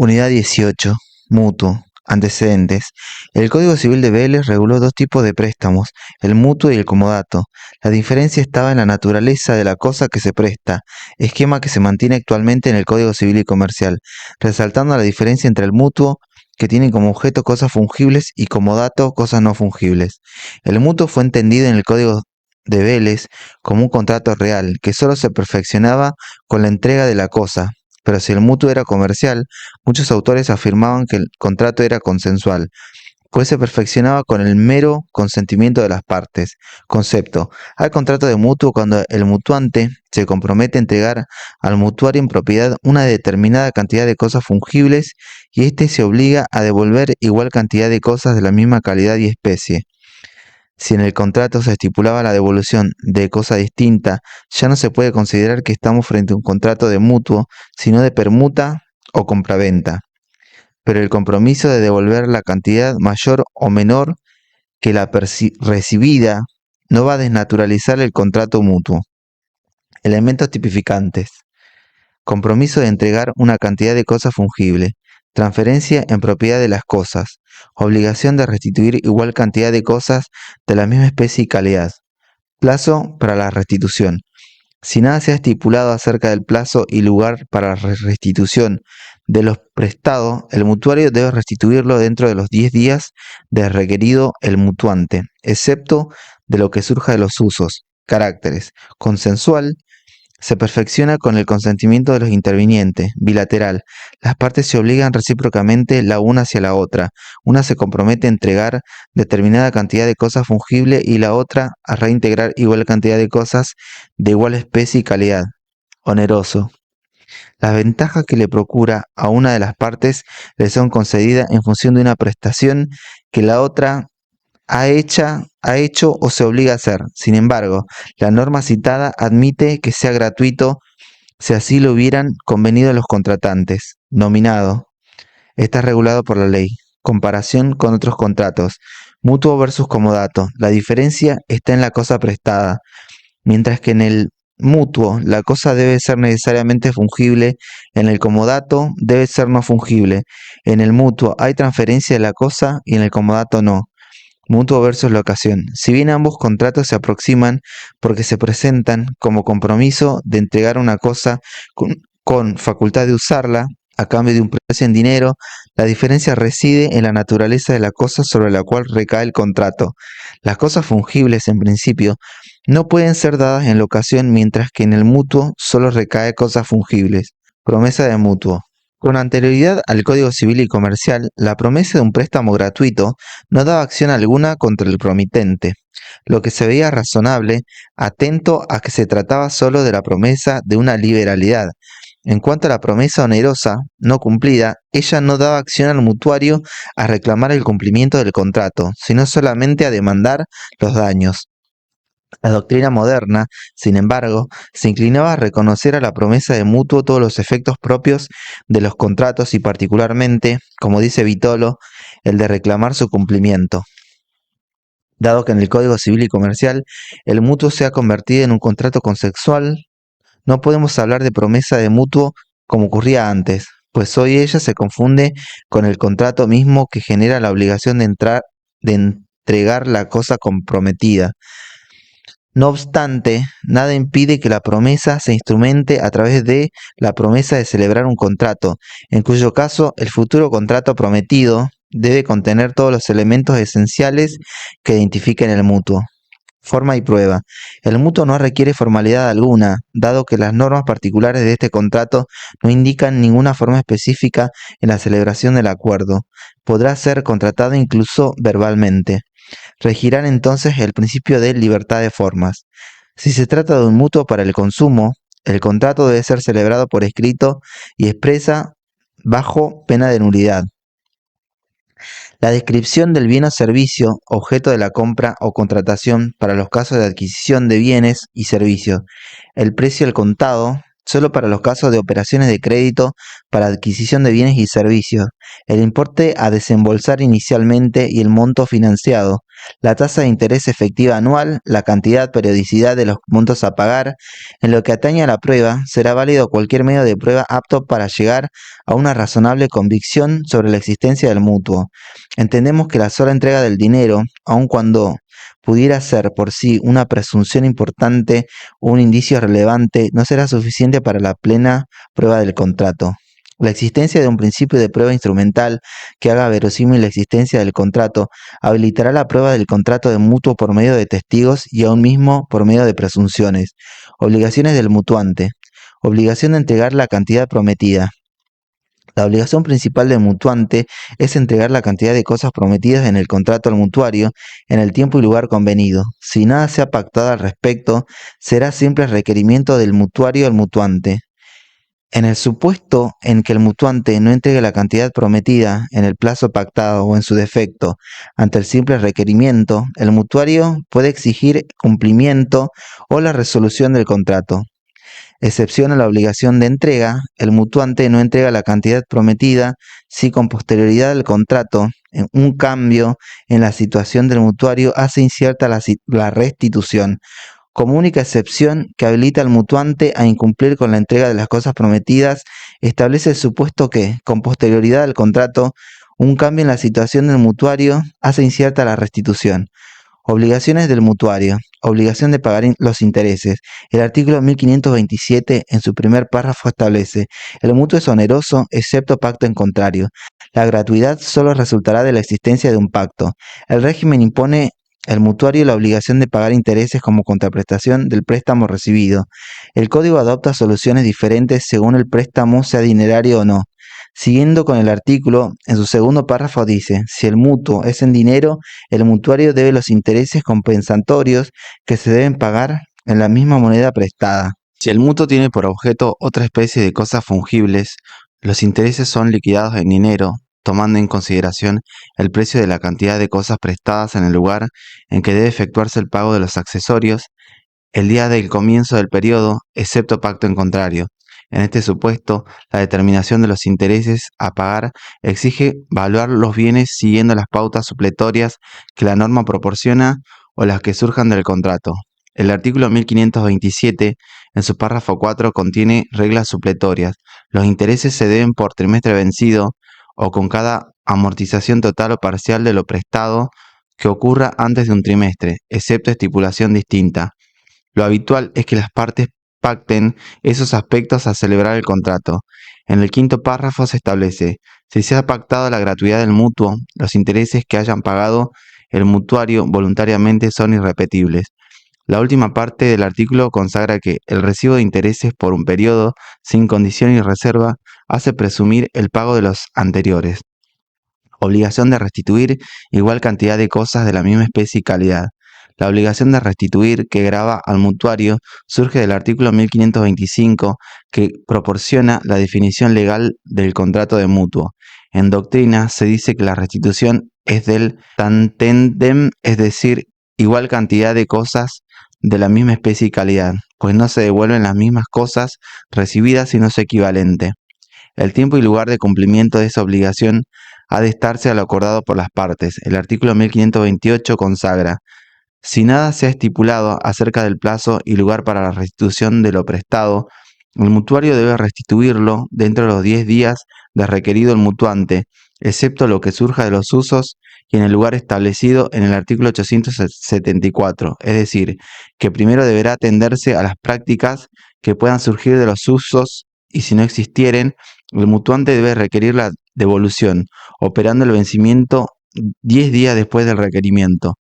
Unidad 18. Mutuo. Antecedentes. El Código Civil de Vélez reguló dos tipos de préstamos, el mutuo y el comodato. La diferencia estaba en la naturaleza de la cosa que se presta, esquema que se mantiene actualmente en el Código Civil y Comercial, resaltando la diferencia entre el mutuo, que tiene como objeto cosas fungibles, y comodato, cosas no fungibles. El mutuo fue entendido en el Código de Vélez como un contrato real, que solo se perfeccionaba con la entrega de la cosa. Pero si el mutuo era comercial, muchos autores afirmaban que el contrato era consensual, pues se perfeccionaba con el mero consentimiento de las partes. Concepto. Hay contrato de mutuo cuando el mutuante se compromete a entregar al mutuario en propiedad una determinada cantidad de cosas fungibles y éste se obliga a devolver igual cantidad de cosas de la misma calidad y especie. Si en el contrato se estipulaba la devolución de cosa distinta, ya no se puede considerar que estamos frente a un contrato de mutuo, sino de permuta o compraventa. Pero el compromiso de devolver la cantidad mayor o menor que la recibida no va a desnaturalizar el contrato mutuo. Elementos tipificantes. Compromiso de entregar una cantidad de cosas fungible. Transferencia en propiedad de las cosas. Obligación de restituir igual cantidad de cosas de la misma especie y calidad. Plazo para la restitución. Si nada se ha estipulado acerca del plazo y lugar para la restitución de los prestados, el mutuario debe restituirlo dentro de los 10 días de requerido el mutuante, excepto de lo que surja de los usos. Caracteres. Consensual. Se perfecciona con el consentimiento de los intervinientes. Bilateral. Las partes se obligan recíprocamente la una hacia la otra. Una se compromete a entregar determinada cantidad de cosas fungibles y la otra a reintegrar igual cantidad de cosas de igual especie y calidad. Oneroso. Las ventajas que le procura a una de las partes le son concedidas en función de una prestación que la otra ha hecho o se obliga a hacer. Sin embargo, la norma citada admite que sea gratuito si así lo hubieran convenido los contratantes. Nominado. Está regulado por la ley. Comparación con otros contratos. Mutuo versus comodato. La diferencia está en la cosa prestada. Mientras que en el mutuo la cosa debe ser necesariamente fungible, en el comodato debe ser no fungible. En el mutuo hay transferencia de la cosa y en el comodato no. Mutuo versus locación. Si bien ambos contratos se aproximan porque se presentan como compromiso de entregar una cosa con facultad de usarla a cambio de un precio en dinero, la diferencia reside en la naturaleza de la cosa sobre la cual recae el contrato. Las cosas fungibles, en principio, no pueden ser dadas en locación, mientras que en el mutuo solo recae cosas fungibles. Promesa de mutuo. Con anterioridad al Código Civil y Comercial, la promesa de un préstamo gratuito no daba acción alguna contra el promitente, lo que se veía razonable, atento a que se trataba solo de la promesa de una liberalidad. En cuanto a la promesa onerosa no cumplida, ella no daba acción al mutuario a reclamar el cumplimiento del contrato, sino solamente a demandar los daños. La doctrina moderna, sin embargo, se inclinaba a reconocer a la promesa de mutuo todos los efectos propios de los contratos y particularmente, como dice Vitolo, el de reclamar su cumplimiento. Dado que en el Código Civil y Comercial el mutuo se ha convertido en un contrato consensual, no podemos hablar de promesa de mutuo como ocurría antes, pues hoy ella se confunde con el contrato mismo que genera la obligación de entregar la cosa comprometida. No obstante, nada impide que la promesa se instrumente a través de la promesa de celebrar un contrato, en cuyo caso el futuro contrato prometido debe contener todos los elementos esenciales que identifiquen el mutuo. Forma y prueba. El mutuo no requiere formalidad alguna, dado que las normas particulares de este contrato no indican ninguna forma específica en la celebración del acuerdo. Podrá ser contratado incluso verbalmente. Regirán entonces el principio de libertad de formas. Si se trata de un mutuo para el consumo, el contrato debe ser celebrado por escrito y expresa bajo pena de nulidad. La descripción del bien o servicio, objeto de la compra o contratación para los casos de adquisición de bienes y servicios. El precio al contado solo para los casos de operaciones de crédito para adquisición de bienes y servicios, el importe a desembolsar inicialmente y el monto financiado, la tasa de interés efectiva anual, la cantidad, periodicidad de los montos a pagar. En lo que atañe a la prueba, será válido cualquier medio de prueba apto para llegar a una razonable convicción sobre la existencia del mutuo. Entendemos que la sola entrega del dinero, aun cuando pudiera ser por sí una presunción importante o un indicio relevante, no será suficiente para la plena prueba del contrato. La existencia de un principio de prueba instrumental que haga verosímil la existencia del contrato habilitará la prueba del contrato de mutuo por medio de testigos y aún mismo por medio de presunciones. Obligaciones del mutuante. Obligación de entregar la cantidad prometida. La obligación principal del mutuante es entregar la cantidad de cosas prometidas en el contrato al mutuario en el tiempo y lugar convenido. Si nada se ha pactado al respecto, será siempre requerimiento del mutuario al mutuante. En el supuesto en que el mutuante no entregue la cantidad prometida en el plazo pactado o en su defecto ante el simple requerimiento, el mutuario puede exigir cumplimiento o la resolución del contrato. Excepción a la obligación de entrega, el mutuante no entrega la cantidad prometida si con posterioridad al contrato un cambio en la situación del mutuario hace incierta la restitución. Como única excepción que habilita al mutuante a incumplir con la entrega de las cosas prometidas, establece el supuesto que, con posterioridad al contrato, un cambio en la situación del mutuario hace incierta la restitución. Obligaciones del mutuario. Obligación de pagar los intereses. El artículo 1527 en su primer párrafo establece: el mutuo es oneroso excepto pacto en contrario. La gratuidad solo resultará de la existencia de un pacto. El régimen impone al mutuario la obligación de pagar intereses como contraprestación del préstamo recibido. El código adopta soluciones diferentes según el préstamo sea dinerario o no. Siguiendo con el artículo, en su segundo párrafo dice: si el mutuo es en dinero, el mutuario debe los intereses compensatorios que se deben pagar en la misma moneda prestada. Si el mutuo tiene por objeto otra especie de cosas fungibles, los intereses son liquidados en dinero, tomando en consideración el precio de la cantidad de cosas prestadas en el lugar en que debe efectuarse el pago de los accesorios, el día del comienzo del periodo, excepto pacto en contrario. En este supuesto, la determinación de los intereses a pagar exige valuar los bienes siguiendo las pautas supletorias que la norma proporciona o las que surjan del contrato. El artículo 1527, en su párrafo 4, contiene reglas supletorias. Los intereses se deben por trimestre vencido o con cada amortización total o parcial de lo prestado que ocurra antes de un trimestre, excepto estipulación distinta. Lo habitual es que las partes pacten esos aspectos a celebrar el contrato. En el quinto párrafo se establece: si se ha pactado la gratuidad del mutuo, los intereses que hayan pagado el mutuario voluntariamente son irrepetibles. La última parte del artículo consagra que el recibo de intereses por un periodo, sin condición y reserva, hace presumir el pago de los anteriores. Obligación de restituir igual cantidad de cosas de la misma especie y calidad. La obligación de restituir que grava al mutuario surge del artículo 1525, que proporciona la definición legal del contrato de mutuo. En doctrina se dice que la restitución es del tantendem, es decir, igual cantidad de cosas de la misma especie y calidad, pues no se devuelven las mismas cosas recibidas sino su equivalente. El tiempo y lugar de cumplimiento de esa obligación ha de estarse a lo acordado por las partes. El artículo 1528 consagra: si nada se ha estipulado acerca del plazo y lugar para la restitución de lo prestado, el mutuario debe restituirlo dentro de los 10 días de requerido el mutuante, excepto lo que surja de los usos y en el lugar establecido en el artículo 874, es decir, que primero deberá atenderse a las prácticas que puedan surgir de los usos y si no existieren, el mutuante debe requerir la devolución, operando el vencimiento 10 días después del requerimiento.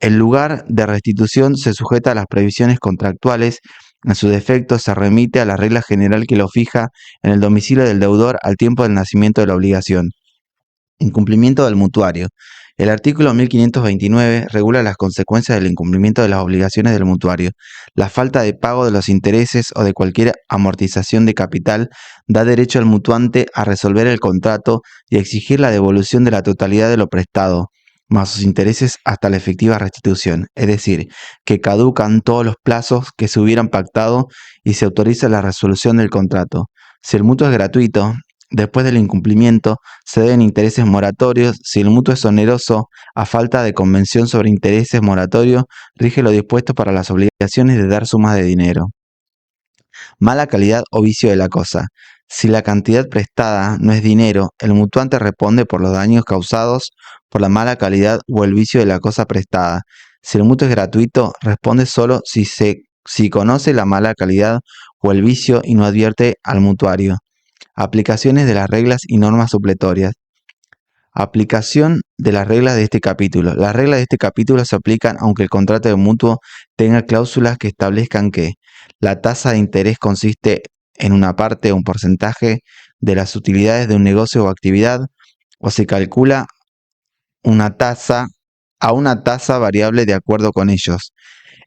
El lugar de restitución se sujeta a las previsiones contractuales. En su defecto, se remite a la regla general que lo fija en el domicilio del deudor al tiempo del nacimiento de la obligación. Incumplimiento del mutuario. El artículo 1529 regula las consecuencias del incumplimiento de las obligaciones del mutuario. La falta de pago de los intereses o de cualquier amortización de capital da derecho al mutuante a resolver el contrato y a exigir la devolución de la totalidad de lo prestado. más sus intereses hasta la efectiva restitución, es decir, que caducan todos los plazos que se hubieran pactado y se autoriza la resolución del contrato. Si el mutuo es gratuito, después del incumplimiento se deben intereses moratorios. Si el mutuo es oneroso, a falta de convención sobre intereses moratorios, rige lo dispuesto para las obligaciones de dar sumas de dinero. Mala calidad o vicio de la cosa. Si la cantidad prestada no es dinero, el mutuante responde por los daños causados por la mala calidad o el vicio de la cosa prestada. Si el mutuo es gratuito, responde solo si conoce la mala calidad o el vicio y no advierte al mutuario. Aplicaciones de las reglas y normas supletorias. Aplicación de las reglas de este capítulo. Las reglas de este capítulo se aplican aunque el contrato de mutuo tenga cláusulas que establezcan que la tasa de interés consiste en una parte o un porcentaje de las utilidades de un negocio o actividad, o se calcula una tasa a una tasa variable de acuerdo con ellos.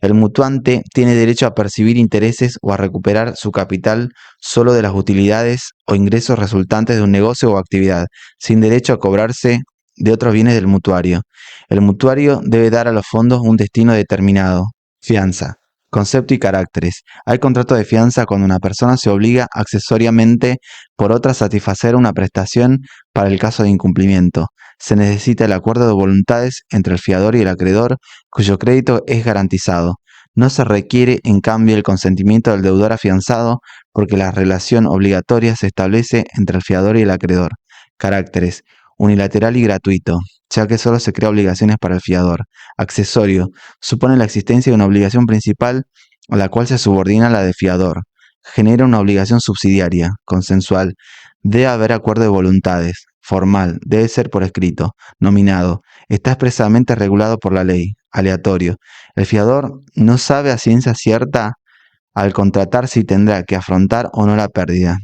El mutuante tiene derecho a percibir intereses o a recuperar su capital solo de las utilidades o ingresos resultantes de un negocio o actividad, sin derecho a cobrarse de otros bienes del mutuario. El mutuario debe dar a los fondos un destino determinado. Fianza. Concepto y caracteres. Hay contrato de fianza cuando una persona se obliga accesoriamente por otra a satisfacer una prestación para el caso de incumplimiento. Se necesita el acuerdo de voluntades entre el fiador y el acreedor, cuyo crédito es garantizado. No se requiere, en cambio, el consentimiento del deudor afianzado, porque la relación obligatoria se establece entre el fiador y el acreedor. Caracteres. Unilateral y gratuito, ya que solo se crea obligaciones para el fiador. Accesorio. Supone la existencia de una obligación principal a la cual se subordina la de fiador. Genera una obligación subsidiaria, consensual. Debe haber acuerdo de voluntades. Formal. Debe ser por escrito. Nominado. Está expresamente regulado por la ley. Aleatorio. El fiador no sabe a ciencia cierta al contratar si tendrá que afrontar o no la pérdida.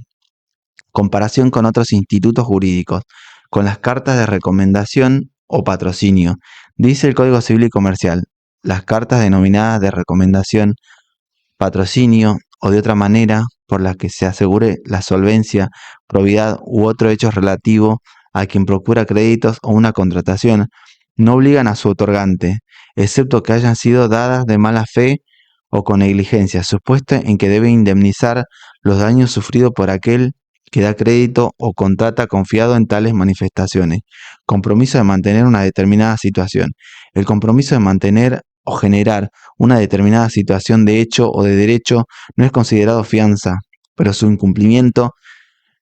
Comparación con otros institutos jurídicos. Con las cartas de recomendación o patrocinio. Dice el Código Civil y Comercial, las cartas denominadas de recomendación, patrocinio o de otra manera por las que se asegure la solvencia, probidad u otro hecho relativo a quien procura créditos o una contratación, no obligan a su otorgante, excepto que hayan sido dadas de mala fe o con negligencia, supuesto en que debe indemnizar los daños sufridos por aquel que da crédito o contrata confiado en tales manifestaciones. Compromiso de mantener una determinada situación. El compromiso de mantener o generar una determinada situación de hecho o de derecho no es considerado fianza, pero su incumplimiento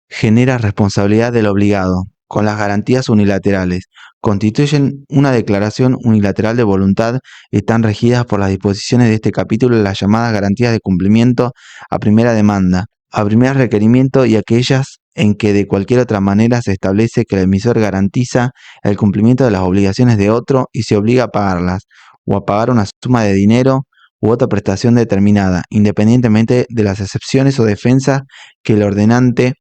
genera responsabilidad del obligado, con las garantías unilaterales. Constituyen una declaración unilateral de voluntad y están regidas por las disposiciones de este capítulo las llamadas garantías de cumplimiento a primera demanda, a primer requerimiento y aquellas en que de cualquier otra manera se establece que el emisor garantiza el cumplimiento de las obligaciones de otro y se obliga a pagarlas, o a pagar una suma de dinero u otra prestación determinada, independientemente de las excepciones o defensas que el ordenante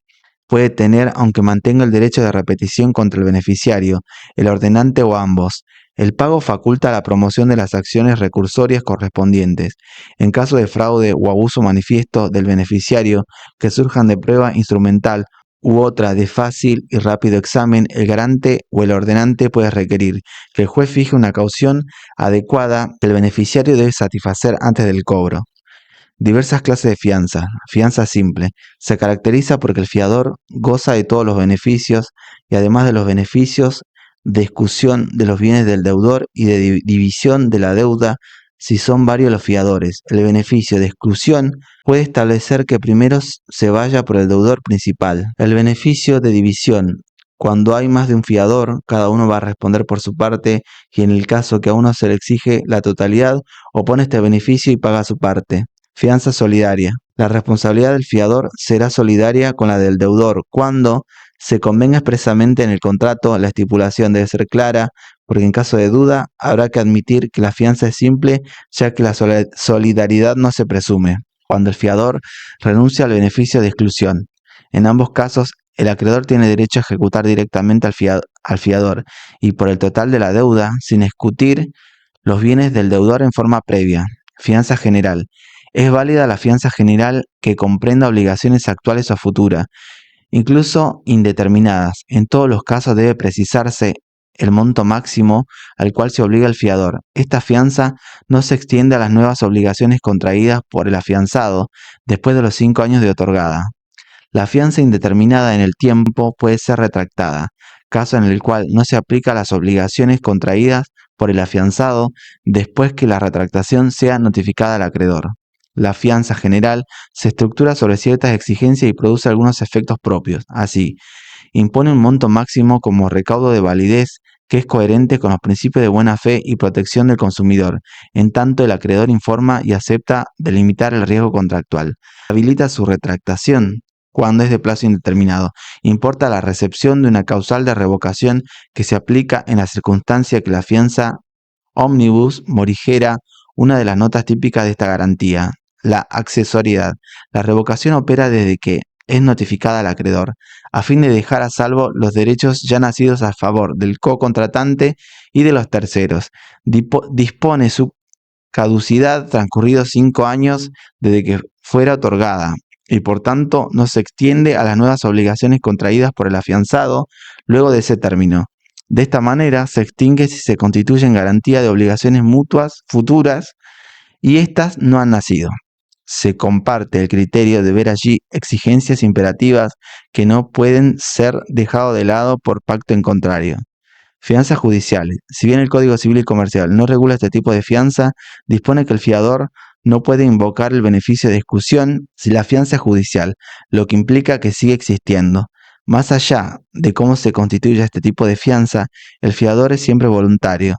puede tener aunque mantenga el derecho de repetición contra el beneficiario, el ordenante o ambos. El pago faculta la promoción de las acciones recursorias correspondientes. En caso de fraude o abuso manifiesto del beneficiario que surjan de prueba instrumental u otra de fácil y rápido examen, el garante o el ordenante puede requerir que el juez fije una caución adecuada que el beneficiario debe satisfacer antes del cobro. Diversas clases de fianza. Fianza simple. Se caracteriza porque el fiador goza de todos los beneficios y además de los beneficios de exclusión de los bienes del deudor y de división de la deuda si son varios los fiadores. El beneficio de exclusión puede establecer que primero se vaya por el deudor principal. El beneficio de división. Cuando hay más de un fiador, cada uno va a responder por su parte y en el caso que a uno se le exige la totalidad, opone este beneficio y paga su parte. Fianza solidaria. La responsabilidad del fiador será solidaria con la del deudor cuando se convenga expresamente en el contrato. La estipulación debe ser clara, porque en caso de duda habrá que admitir que la fianza es simple, ya que la solidaridad no se presume. Cuando el fiador renuncia al beneficio de exclusión. En ambos casos, el acreedor tiene derecho a ejecutar directamente al fiador y por el total de la deuda, sin discutir los bienes del deudor en forma previa. Fianza general. Es válida la fianza general que comprenda obligaciones actuales o futuras, incluso indeterminadas. En todos los casos debe precisarse el monto máximo al cual se obliga el fiador. Esta fianza no se extiende a las nuevas obligaciones contraídas por el afianzado después de los 5 años de otorgada. La fianza indeterminada en el tiempo puede ser retractada, caso en el cual no se aplica a las obligaciones contraídas por el afianzado después que la retractación sea notificada al acreedor. La fianza general se estructura sobre ciertas exigencias y produce algunos efectos propios. Así, impone un monto máximo como recaudo de validez que es coherente con los principios de buena fe y protección del consumidor, en tanto el acreedor informa y acepta delimitar el riesgo contractual. Habilita su retractación cuando es de plazo indeterminado. Importa la recepción de una causal de revocación que se aplica en la circunstancia que la fianza omnibus morigera una de las notas típicas de esta garantía, la accesoriedad. La revocación opera desde que es notificada al acreedor, a fin de dejar a salvo los derechos ya nacidos a favor del co-contratante y de los terceros. Dispone su caducidad transcurridos 5 años desde que fuera otorgada y por tanto no se extiende a las nuevas obligaciones contraídas por el afianzado luego de ese término. De esta manera se extingue si se constituye en garantía de obligaciones mutuas futuras y éstas no han nacido. Se comparte el criterio de ver allí exigencias imperativas que no pueden ser dejadas de lado por pacto en contrario. Fianzas judiciales. Si bien el Código Civil y Comercial no regula este tipo de fianza, dispone que el fiador no puede invocar el beneficio de exclusión si la fianza es judicial, lo que implica que sigue existiendo. Más allá de cómo se constituye este tipo de fianza, el fiador es siempre voluntario.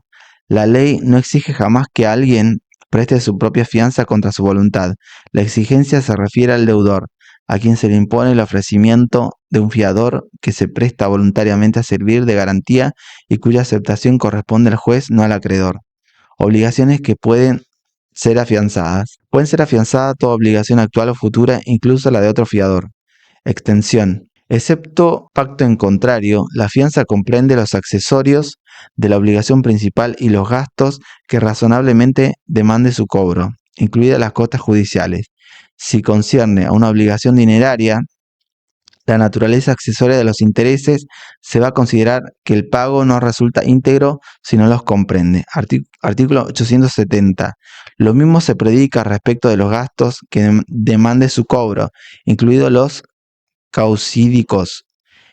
La ley no exige jamás que alguien preste su propia fianza contra su voluntad. La exigencia se refiere al deudor, a quien se le impone el ofrecimiento de un fiador que se presta voluntariamente a servir de garantía y cuya aceptación corresponde al juez, no al acreedor. Obligaciones que pueden ser afianzadas. Pueden ser afianzadas toda obligación actual o futura, incluso la de otro fiador. Extensión. Excepto pacto en contrario, la fianza comprende los accesorios de la obligación principal y los gastos que razonablemente demande su cobro, incluidas las costas judiciales. Si concierne a una obligación dineraria, la naturaleza accesoria de los intereses se va a considerar que el pago no resulta íntegro si no los comprende. Artículo 870. Lo mismo se predica respecto de los gastos que demande su cobro, incluidos los causídicos.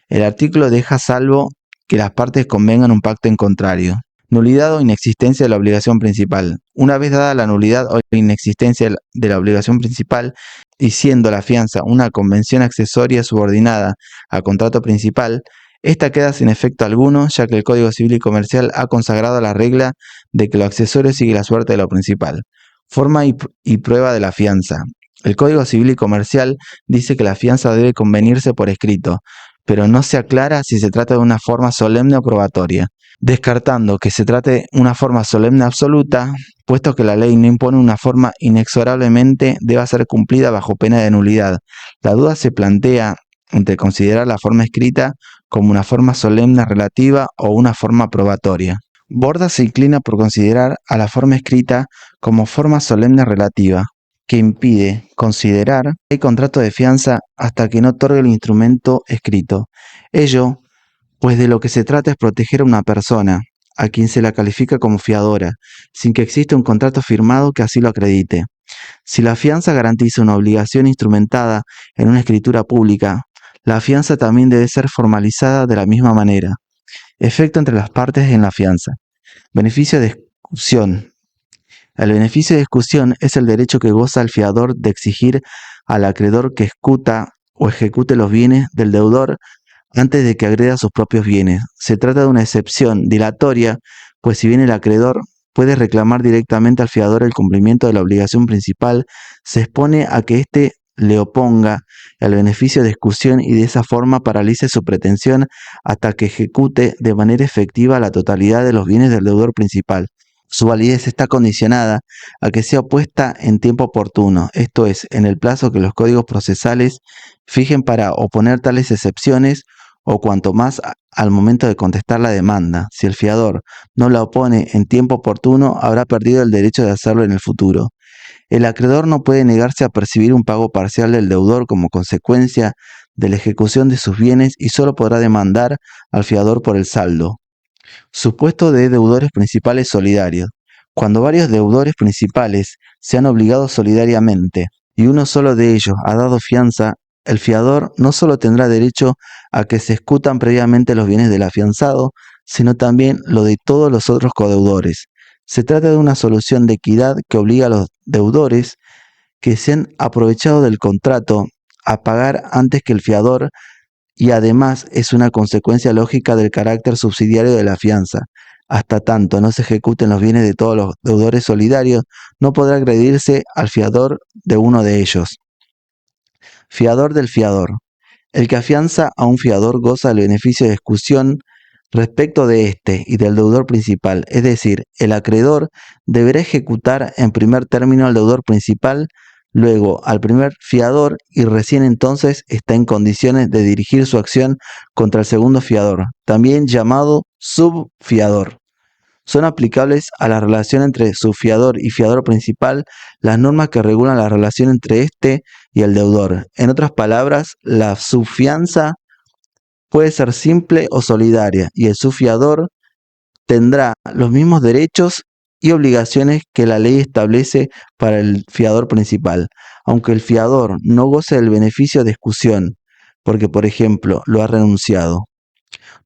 El artículo deja salvo que las partes convengan un pacto en contrario. Nulidad o inexistencia de la obligación principal. Una vez dada la nulidad o la inexistencia de la obligación principal y siendo la fianza una convención accesoria subordinada al contrato principal, esta queda sin efecto alguno, ya que el Código Civil y Comercial ha consagrado la regla de que lo accesorio sigue la suerte de lo principal. Forma y prueba de la fianza. El Código Civil y Comercial dice que la fianza debe convenirse por escrito, pero no se aclara si se trata de una forma solemne o probatoria, descartando que se trate de una forma solemne absoluta, puesto que la ley no impone una forma inexorablemente deba ser cumplida bajo pena de nulidad. La duda se plantea entre considerar la forma escrita como una forma solemne relativa o una forma probatoria. Borda se inclina por considerar a la forma escrita como forma solemne relativa, que impide considerar el contrato de fianza hasta que no otorgue el instrumento escrito. Ello, pues de lo que se trata es proteger a una persona, a quien se la califica como fiadora, sin que exista un contrato firmado que así lo acredite. Si la fianza garantiza una obligación instrumentada en una escritura pública, la fianza también debe ser formalizada de la misma manera. Efecto entre las partes en la fianza. Beneficio de exclusión. El beneficio de exclusión es el derecho que goza el fiador de exigir al acreedor que escuta o ejecute los bienes del deudor antes de que agreda sus propios bienes. Se trata de una excepción dilatoria, pues si bien el acreedor puede reclamar directamente al fiador el cumplimiento de la obligación principal, se expone a que éste le oponga el beneficio de exclusión y de esa forma paralice su pretensión hasta que ejecute de manera efectiva la totalidad de los bienes del deudor principal. Su validez está condicionada a que sea puesta en tiempo oportuno, esto es, en el plazo que los códigos procesales fijen para oponer tales excepciones o cuanto más al momento de contestar la demanda. Si el fiador no la opone en tiempo oportuno, habrá perdido el derecho de hacerlo en el futuro. El acreedor no puede negarse a percibir un pago parcial del deudor como consecuencia de la ejecución de sus bienes y solo podrá demandar al fiador por el saldo. Supuesto de deudores principales solidarios. Cuando varios deudores principales se han obligado solidariamente y uno solo de ellos ha dado fianza, el fiador no solo tendrá derecho a que se escutan previamente los bienes del afianzado, sino también lo de todos los otros codeudores. Se trata de una solución de equidad que obliga a los deudores que se han aprovechado del contrato a pagar antes que el fiador, y además es una consecuencia lógica del carácter subsidiario de la fianza. Hasta tanto no se ejecuten los bienes de todos los deudores solidarios, no podrá agredirse al fiador de uno de ellos. Fiador del fiador. El que afianza a un fiador goza del beneficio de exclusión respecto de éste y del deudor principal, es decir, el acreedor deberá ejecutar en primer término al deudor principal, luego al primer fiador, y recién entonces está en condiciones de dirigir su acción contra el segundo fiador, también llamado subfiador. Son aplicables a la relación entre subfiador y fiador principal las normas que regulan la relación entre éste y el deudor. En otras palabras, la subfianza puede ser simple o solidaria, y el subfiador tendrá los mismos derechos y obligaciones que la ley establece para el fiador principal, aunque el fiador no goce del beneficio de exclusión, porque por ejemplo lo ha renunciado.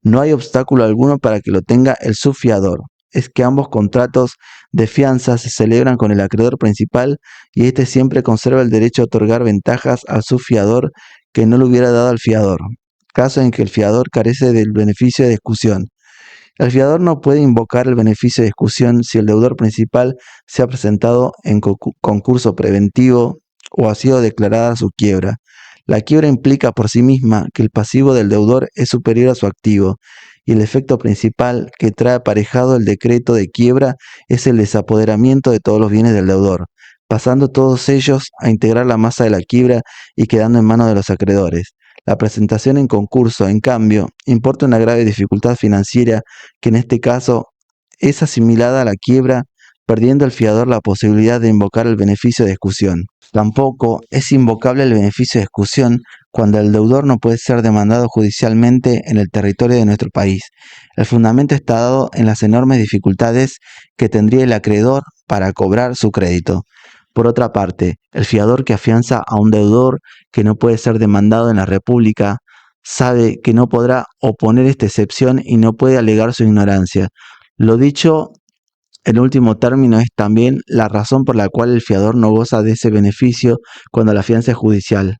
No hay obstáculo alguno para que lo tenga el subfiador. Es que ambos contratos de fianza se celebran con el acreedor principal y éste siempre conserva el derecho a otorgar ventajas al subfiador que no le hubiera dado al fiador, caso en que el fiador carece del beneficio de exclusión. El fiador no puede invocar el beneficio de exclusión si el deudor principal se ha presentado en concurso preventivo o ha sido declarada su quiebra. La quiebra implica por sí misma que el pasivo del deudor es superior a su activo, y el efecto principal que trae aparejado el decreto de quiebra es el desapoderamiento de todos los bienes del deudor, pasando todos ellos a integrar la masa de la quiebra y quedando en manos de los acreedores. La presentación en concurso, en cambio, importa una grave dificultad financiera que en este caso es asimilada a la quiebra, perdiendo el fiador la posibilidad de invocar el beneficio de exclusión. Tampoco es invocable el beneficio de exclusión cuando el deudor no puede ser demandado judicialmente en el territorio de nuestro país. El fundamento está dado en las enormes dificultades que tendría el acreedor para cobrar su crédito. Por otra parte, el fiador que afianza a un deudor que no puede ser demandado en la República sabe que no podrá oponer esta excepción y no puede alegar su ignorancia. Lo dicho en último término es también la razón por la cual el fiador no goza de ese beneficio cuando la fianza es judicial.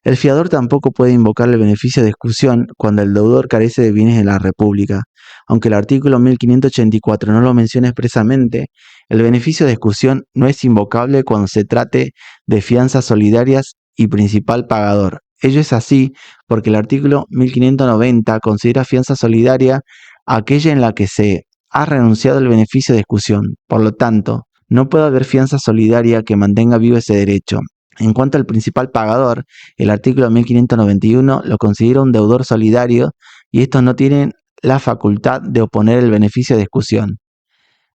El fiador tampoco puede invocar el beneficio de exclusión cuando el deudor carece de bienes en la República. Aunque el artículo 1584 no lo menciona expresamente, el beneficio de exclusión no es invocable cuando se trate de fianzas solidarias y principal pagador. Ello es así porque el artículo 1590 considera fianza solidaria aquella en la que se ha renunciado al beneficio de exclusión. Por lo tanto, no puede haber fianza solidaria que mantenga vivo ese derecho. En cuanto al principal pagador, el artículo 1591 lo considera un deudor solidario y estos no tienen la facultad de oponer el beneficio de exclusión.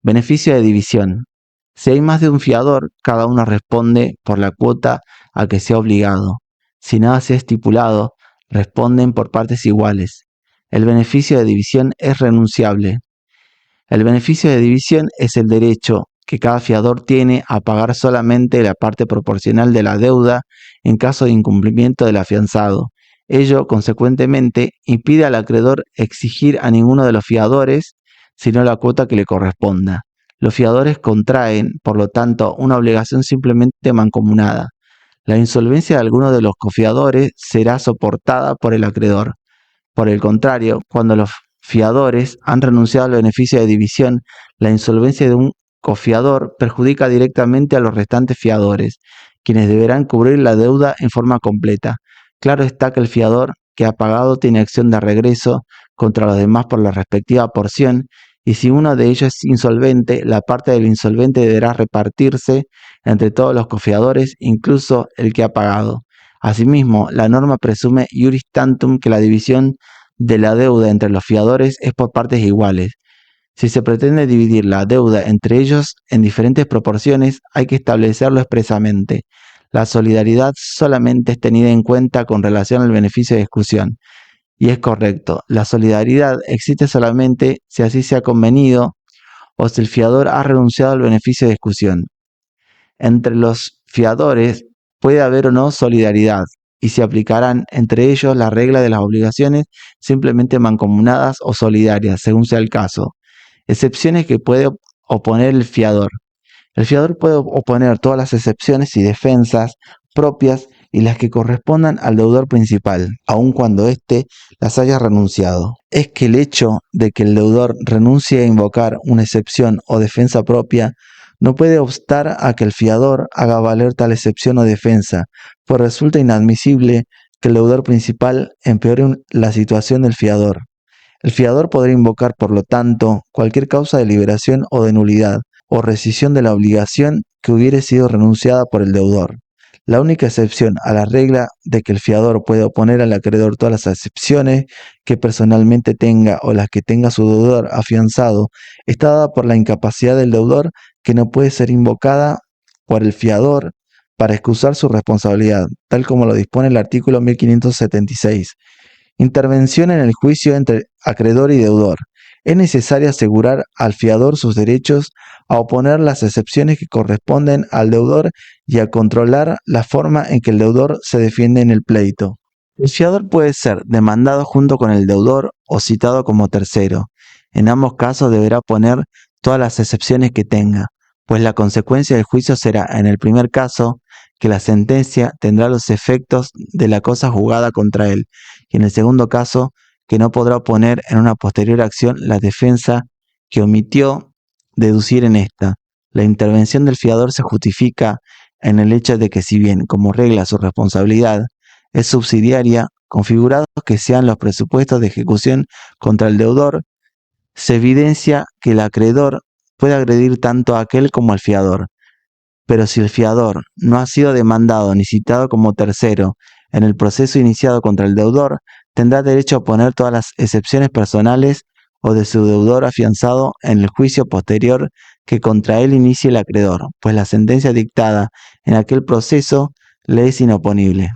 Beneficio de división. Si hay más de un fiador, cada uno responde por la cuota a que sea obligado. Si nada se ha estipulado, responden por partes iguales. El beneficio de división es renunciable. El beneficio de división es el derecho que cada fiador tiene a pagar solamente la parte proporcional de la deuda en caso de incumplimiento del afianzado. Ello, consecuentemente, impide al acreedor exigir a ninguno de los fiadores sino la cuota que le corresponda. Los fiadores contraen, por lo tanto, una obligación simplemente mancomunada. La insolvencia de alguno de los cofiadores será soportada por el acreedor. Por el contrario, cuando los fiadores han renunciado al beneficio de división, la insolvencia de un cofiador perjudica directamente a los restantes fiadores, quienes deberán cubrir la deuda en forma completa. Claro está que el fiador que ha pagado tiene acción de regreso contra los demás por la respectiva porción, y si uno de ellos es insolvente, la parte del insolvente deberá repartirse entre todos los cofiadores, incluso el que ha pagado. Asimismo, la norma presume iuris tantum que la división de la deuda entre los fiadores es por partes iguales. Si se pretende dividir la deuda entre ellos en diferentes proporciones, hay que establecerlo expresamente. La solidaridad solamente es tenida en cuenta con relación al beneficio de exclusión, Y es correcto, la solidaridad existe solamente si así se ha convenido o si el fiador ha renunciado al beneficio de discusión. Entre los fiadores puede haber o no solidaridad, y se aplicarán entre ellos las reglas de las obligaciones simplemente mancomunadas o solidarias, según sea el caso. Excepciones que puede oponer el fiador. El fiador puede oponer todas las excepciones y defensas propias y las que correspondan al deudor principal, aun cuando éste las haya renunciado. Es que el hecho de que el deudor renuncie a invocar una excepción o defensa propia no puede obstar a que el fiador haga valer tal excepción o defensa, pues resulta inadmisible que el deudor principal empeore la situación del fiador. El fiador podrá invocar, por lo tanto, cualquier causa de liberación o de nulidad, o rescisión de la obligación que hubiere sido renunciada por el deudor. La única excepción a la regla de que el fiador puede oponer al acreedor todas las excepciones que personalmente tenga o las que tenga su deudor afianzado está dada por la incapacidad del deudor, que no puede ser invocada por el fiador para excusar su responsabilidad, tal como lo dispone el artículo 1576. Intervención en el juicio entre acreedor y deudor. Es necesario asegurar al fiador sus derechos, a oponer las excepciones que corresponden al deudor y a controlar la forma en que el deudor se defiende en el pleito. El fiador puede ser demandado junto con el deudor o citado como tercero. En ambos casos deberá poner todas las excepciones que tenga, pues la consecuencia del juicio será, en el primer caso, que la sentencia tendrá los efectos de la cosa juzgada contra él, y en el segundo caso, que no podrá oponer en una posterior acción la defensa que omitió deducir en esta. La intervención del fiador se justifica en el hecho de que, si bien como regla su responsabilidad es subsidiaria, configurados que sean los presupuestos de ejecución contra el deudor, se evidencia que el acreedor puede agredir tanto a aquel como al fiador. Pero si el fiador no ha sido demandado ni citado como tercero en el proceso iniciado contra el deudor, tendrá derecho a oponer todas las excepciones personales o de su deudor afianzado en el juicio posterior que contra él inicie el acreedor, pues la sentencia dictada en aquel proceso le es inoponible.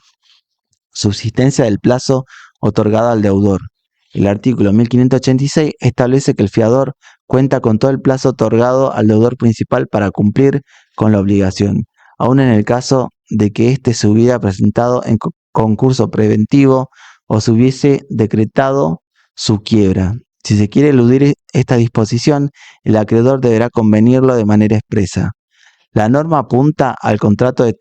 Subsistencia del plazo otorgado al deudor. El artículo 1586 establece que el fiador cuenta con todo el plazo otorgado al deudor principal para cumplir con la obligación, aun en el caso de que éste se hubiera presentado en concurso preventivo o se hubiese decretado su quiebra. Si se quiere eludir esta disposición, el acreedor deberá convenirlo de manera expresa. La norma apunta al contrato de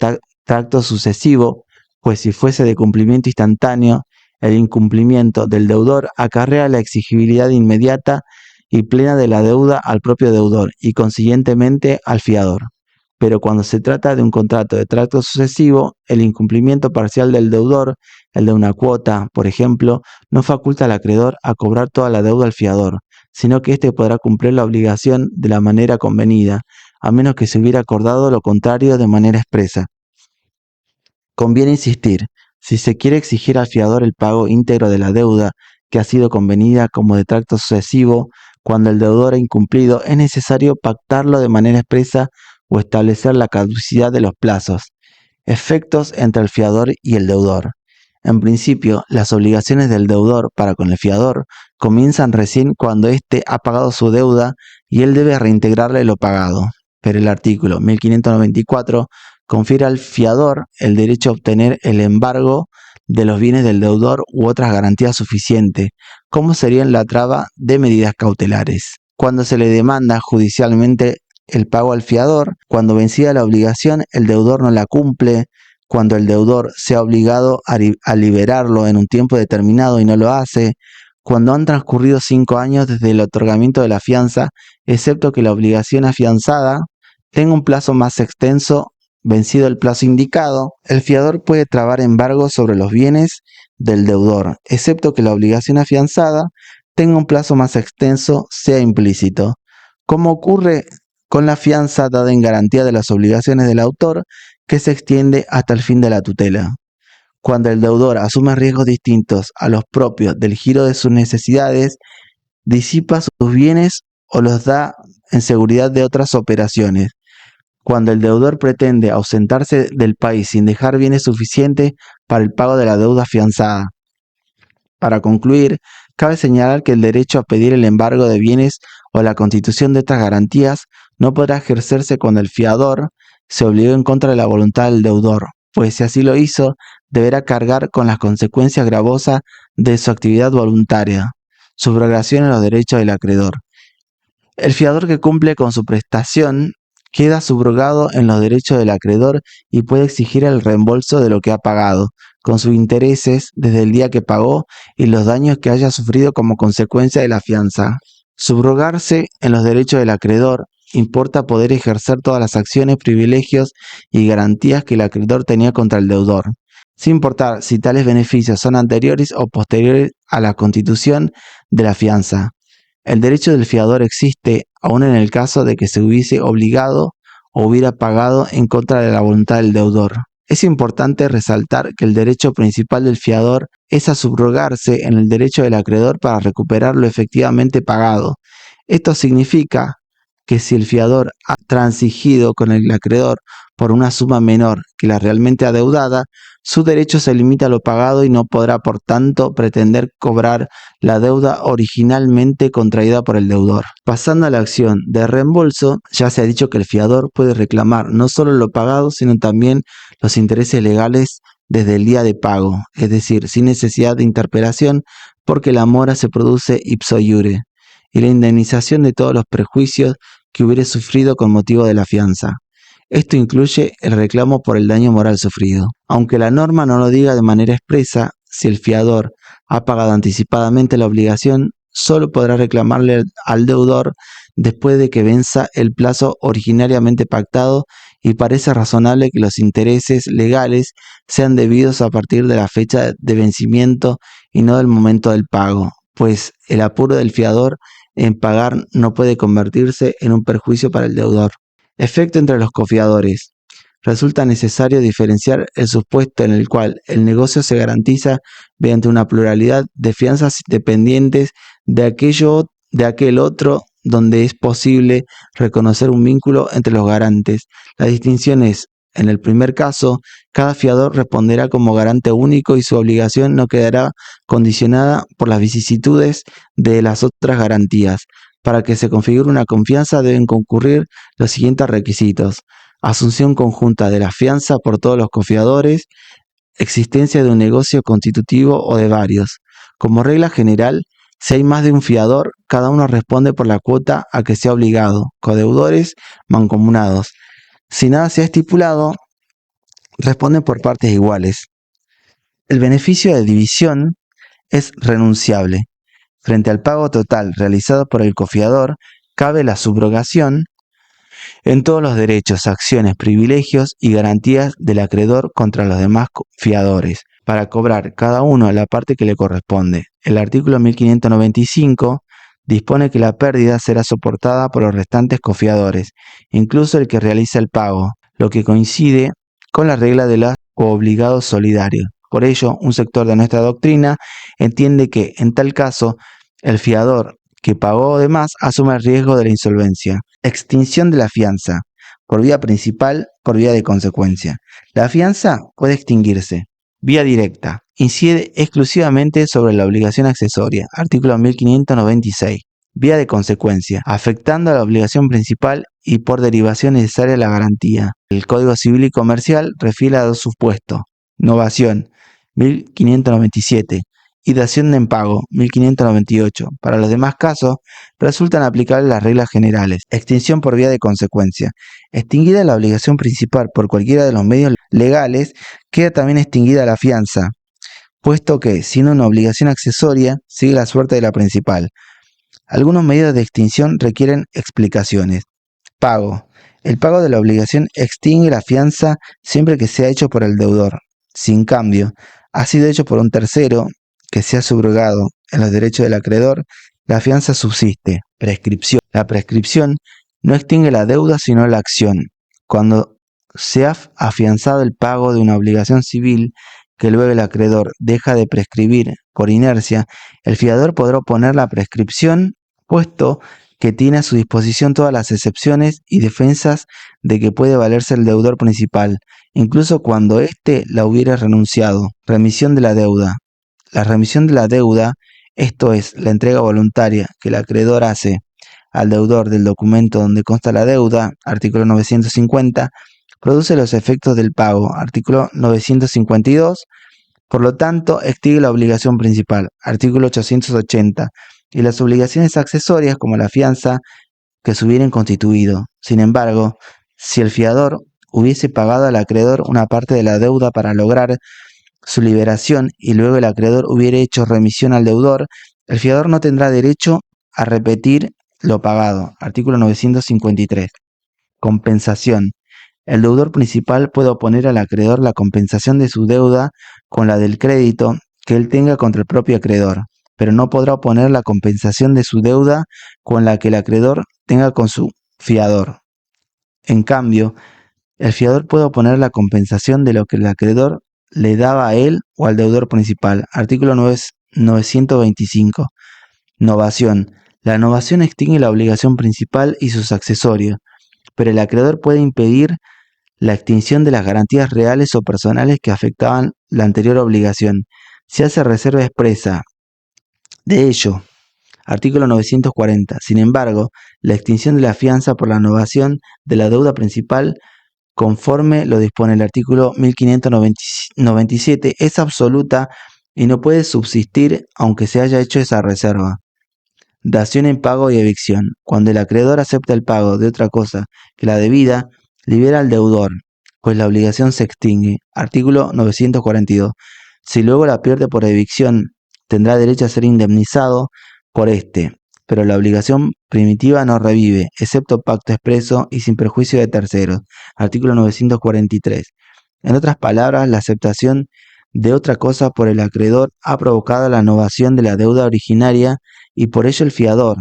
tracto sucesivo, pues si fuese de cumplimiento instantáneo, el incumplimiento del deudor acarrea la exigibilidad inmediata y plena de la deuda al propio deudor y consiguientemente al fiador. Pero cuando se trata de un contrato de tracto sucesivo, el incumplimiento parcial del deudor, el de una cuota, por ejemplo, no faculta al acreedor a cobrar toda la deuda al fiador, sino que éste podrá cumplir la obligación de la manera convenida, a menos que se hubiera acordado lo contrario de manera expresa. Conviene insistir, si se quiere exigir al fiador el pago íntegro de la deuda que ha sido convenida como de tracto sucesivo, cuando el deudor ha incumplido, es necesario pactarlo de manera expresa o establecer la caducidad de los plazos. Efectos entre el fiador y el deudor. En principio, las obligaciones del deudor para con el fiador comienzan recién cuando éste ha pagado su deuda y él debe reintegrarle lo pagado. Pero el artículo 1594 confiere al fiador el derecho a obtener el embargo de los bienes del deudor u otras garantías suficientes, como serían la traba de medidas cautelares. Cuando se le demanda judicialmente el pago al fiador, cuando vencida la obligación el deudor no la cumple, cuando el deudor sea obligado a liberarlo en un tiempo determinado y no lo hace, cuando han transcurrido 5 años desde el otorgamiento de la fianza, excepto que la obligación afianzada tenga un plazo más extenso. Vencido el plazo indicado, el fiador puede trabar embargo sobre los bienes del deudor, excepto que la obligación afianzada tenga un plazo más extenso, sea implícito. Como ocurre con la fianza dada en garantía de las obligaciones del autor, que se extiende hasta el fin de la tutela. Cuando el deudor asume riesgos distintos a los propios del giro de sus necesidades, disipa sus bienes o los da en seguridad de otras operaciones. Cuando el deudor pretende ausentarse del país sin dejar bienes suficientes para el pago de la deuda afianzada. Para concluir, cabe señalar que el derecho a pedir el embargo de bienes o la constitución de estas garantías no podrá ejercerse cuando el fiador se obligó en contra de la voluntad del deudor, pues si así lo hizo, deberá cargar con las consecuencias gravosas de su actividad voluntaria, subrogación en los derechos del acreedor. El fiador que cumple con su prestación queda subrogado en los derechos del acreedor y puede exigir el reembolso de lo que ha pagado, con sus intereses desde el día que pagó y los daños que haya sufrido como consecuencia de la fianza. Subrogarse en los derechos del acreedor importa poder ejercer todas las acciones, privilegios y garantías que el acreedor tenía contra el deudor, sin importar si tales beneficios son anteriores o posteriores a la constitución de la fianza. El derecho del fiador existe aun en el caso de que se hubiese obligado o hubiera pagado en contra de la voluntad del deudor. Es importante resaltar que el derecho principal del fiador es a subrogarse en el derecho del acreedor para recuperar lo efectivamente pagado. Esto significa que si el fiador ha transigido con el acreedor por una suma menor que la realmente adeudada, su derecho se limita a lo pagado y no podrá, por tanto, pretender cobrar la deuda originalmente contraída por el deudor. Pasando a la acción de reembolso, ya se ha dicho que el fiador puede reclamar no solo lo pagado, sino también los intereses legales desde el día de pago, es decir, sin necesidad de interpelación, porque la mora se produce ipso iure, y la indemnización de todos los perjuicios que hubiere sufrido con motivo de la fianza. Esto incluye el reclamo por el daño moral sufrido. Aunque la norma no lo diga de manera expresa, si el fiador ha pagado anticipadamente la obligación, solo podrá reclamarle al deudor después de que venza el plazo originariamente pactado, y parece razonable que los intereses legales sean debidos a partir de la fecha de vencimiento y no del momento del pago, pues el apuro del fiador en pagar no puede convertirse en un perjuicio para el deudor. Efecto entre los cofiadores. Resulta necesario diferenciar el supuesto en el cual el negocio se garantiza mediante una pluralidad de fianzas dependientes de aquel otro donde es posible reconocer un vínculo entre los garantes. La distinción es, en el primer caso, cada fiador responderá como garante único y su obligación no quedará condicionada por las vicisitudes de las otras garantías. Para que se configure una confianza deben concurrir los siguientes requisitos: asunción conjunta de la fianza por todos los confiadores, existencia de un negocio constitutivo o de varios. Como regla general, si hay más de un fiador, cada uno responde por la cuota a que sea obligado, codeudores mancomunados. Si nada se ha estipulado, responden por partes iguales. El beneficio de división es renunciable. Frente al pago total realizado por el cofiador, cabe la subrogación en todos los derechos, acciones, privilegios y garantías del acreedor contra los demás fiadores, para cobrar cada uno la parte que le corresponde. El artículo 1595 dispone que la pérdida será soportada por los restantes cofiadores, incluso el que realiza el pago, lo que coincide con la regla de los obligados solidarios. Por ello, un sector de nuestra doctrina entiende que, en tal caso, el fiador que pagó de más asume el riesgo de la insolvencia. Extinción de la fianza, por vía principal, por vía de consecuencia. La fianza puede extinguirse. Vía directa. Incide exclusivamente sobre la obligación accesoria. Artículo 1596. Vía de consecuencia, afectando a la obligación principal y por derivación necesaria a la garantía. El Código Civil y Comercial refiere a dos supuestos: novación, 1597, y dación en pago, 1598. Para los demás casos, resultan aplicables las reglas generales. Extinción por vía de consecuencia. Extinguida la obligación principal por cualquiera de los medios legales, queda también extinguida la fianza, puesto que, siendo una obligación accesoria, sigue la suerte de la principal. Algunos medios de extinción requieren explicaciones. Pago. El pago de la obligación extingue la fianza siempre que sea hecho por el deudor. Si en cambio ha sido hecho por un tercero que sea subrogado en los derechos del acreedor, la fianza subsiste. Prescripción. La prescripción no extingue la deuda sino la acción. Cuando se ha afianzado el pago de una obligación civil que luego el acreedor deja de prescribir por inercia, el fiador podrá oponer la prescripción, puesto que tiene a su disposición todas las excepciones y defensas de que puede valerse el deudor principal, incluso cuando éste la hubiera renunciado. Remisión de la deuda. La remisión de la deuda, esto es, la entrega voluntaria que el acreedor hace al deudor del documento donde consta la deuda, artículo 950, produce los efectos del pago, artículo 952, por lo tanto, extingue la obligación principal, artículo 880, y las obligaciones accesorias como la fianza que se hubieran constituido. Sin embargo, si el fiador hubiese pagado al acreedor una parte de la deuda para lograr su liberación y luego el acreedor hubiera hecho remisión al deudor, el fiador no tendrá derecho a repetir lo pagado. Artículo 953. Compensación. El deudor principal puede oponer al acreedor la compensación de su deuda con la del crédito que él tenga contra el propio acreedor, pero no podrá oponer la compensación de su deuda con la que el acreedor tenga con su fiador. En cambio, el fiador puede oponer la compensación de lo que el acreedor le daba a él o al deudor principal. Artículo 925. Novación. La novación extingue la obligación principal y sus accesorios, pero el acreedor puede impedir la extinción de las garantías reales o personales que afectaban la anterior obligación. Se hace reserva expresa de ello. Artículo 940. Sin embargo, la extinción de la fianza por la novación de la deuda principal, conforme lo dispone el artículo 1597, es absoluta y no puede subsistir aunque se haya hecho esa reserva. Dación en pago y evicción. Cuando el acreedor acepta el pago de otra cosa que la debida, libera al deudor, pues la obligación se extingue. Artículo 942. Si luego la pierde por evicción, tendrá derecho a ser indemnizado por este, pero la obligación primitiva no revive, excepto pacto expreso y sin perjuicio de terceros. Artículo 943. En otras palabras, la aceptación de otra cosa por el acreedor ha provocado la novación de la deuda originaria y por ello el fiador,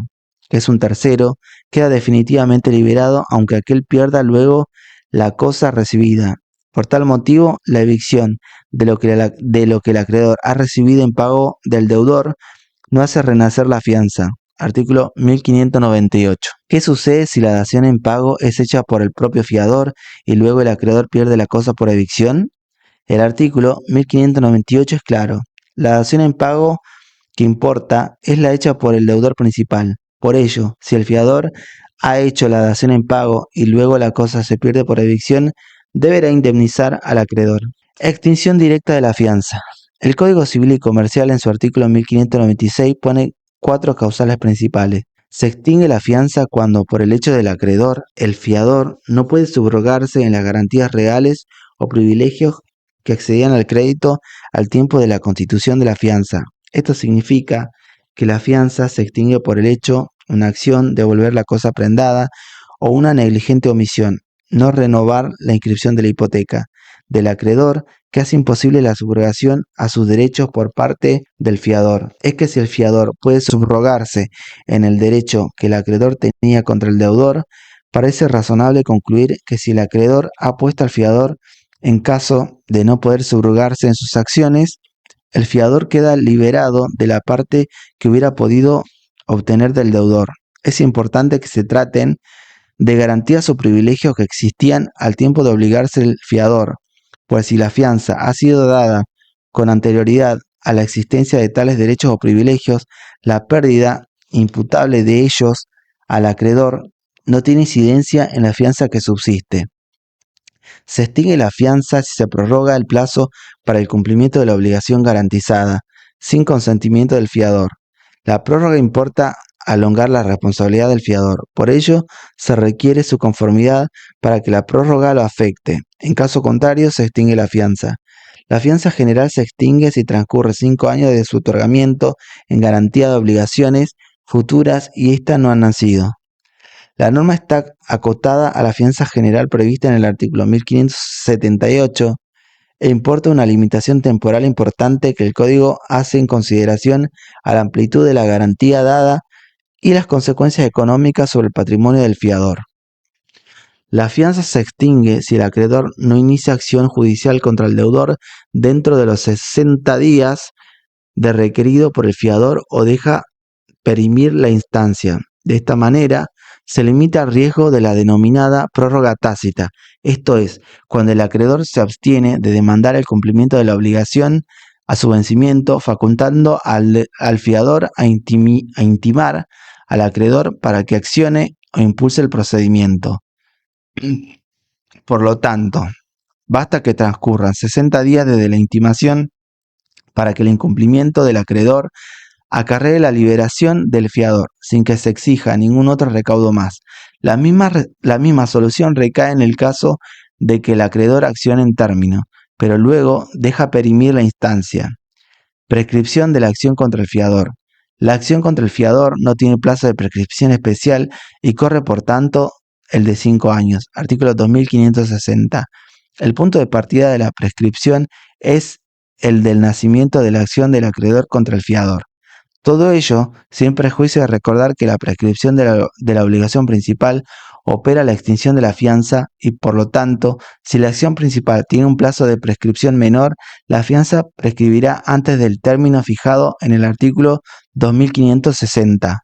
que es un tercero, queda definitivamente liberado aunque aquel pierda luego la cosa recibida. Por tal motivo, la evicción de lo que el acreedor ha recibido en pago del deudor no hace renacer la fianza. Artículo 1598. ¿Qué sucede si la dación en pago es hecha por el propio fiador y luego el acreedor pierde la cosa por evicción? El artículo 1598 es claro. La dación en pago que importa es la hecha por el deudor principal. Por ello, si el fiador ha hecho la dación en pago y luego la cosa se pierde por evicción, deberá indemnizar al acreedor. Extinción directa de la fianza. El Código Civil y Comercial en su artículo 1596 pone 4 causales principales. Se extingue la fianza cuando, por el hecho del acreedor, el fiador no puede subrogarse en las garantías reales o privilegios que accedían al crédito al tiempo de la constitución de la fianza. Esto significa que la fianza se extingue por el hecho, una acción, devolver la cosa prendada o una negligente omisión, no renovar la inscripción de la hipoteca del acreedor, que hace imposible la subrogación a sus derechos por parte del fiador. Es que si el fiador puede subrogarse en el derecho que el acreedor tenía contra el deudor, parece razonable concluir que si el acreedor ha puesto al fiador en caso de no poder subrogarse en sus acciones, el fiador queda liberado de la parte que hubiera podido obtener del deudor. Es importante que se traten de garantías o privilegios que existían al tiempo de obligarse el fiador, pues si la fianza ha sido dada con anterioridad a la existencia de tales derechos o privilegios, la pérdida imputable de ellos al acreedor no tiene incidencia en la fianza que subsiste. Se extingue la fianza si se prorroga el plazo para el cumplimiento de la obligación garantizada, sin consentimiento del fiador. La prórroga importa alongar la responsabilidad del fiador. Por ello, se requiere su conformidad para que la prórroga lo afecte. En caso contrario, se extingue la fianza. La fianza general se extingue si transcurre 5 años desde su otorgamiento en garantía de obligaciones futuras y éstas no han nacido. La norma está acotada a la fianza general prevista en el artículo 1578 e importa una limitación temporal importante que el Código hace en consideración a la amplitud de la garantía dada y las consecuencias económicas sobre el patrimonio del fiador. La fianza se extingue si el acreedor no inicia acción judicial contra el deudor dentro de los 60 días de requerido por el fiador o deja perimir la instancia. De esta manera, se limita el riesgo de la denominada prórroga tácita, esto es, cuando el acreedor se abstiene de demandar el cumplimiento de la obligación a su vencimiento, facultando al fiador a intimar al acreedor para que accione o impulse el procedimiento. Por lo tanto, basta que transcurran 60 días desde la intimación para que el incumplimiento del acreedor acarree la liberación del fiador, sin que se exija ningún otro recaudo más. La misma solución recae en el caso de que el acreedor accione en término, pero luego deja perimir la instancia. Prescripción de la acción contra el fiador. La acción contra el fiador no tiene plazo de prescripción especial y corre por tanto el de 5 años. Artículo 2560. El punto de partida de la prescripción es el del nacimiento de la acción del acreedor contra el fiador. Todo ello sin prejuicio de recordar que la prescripción de la obligación principal opera la extinción de la fianza y, por lo tanto, si la acción principal tiene un plazo de prescripción menor, la fianza prescribirá antes del término fijado en el artículo 2560.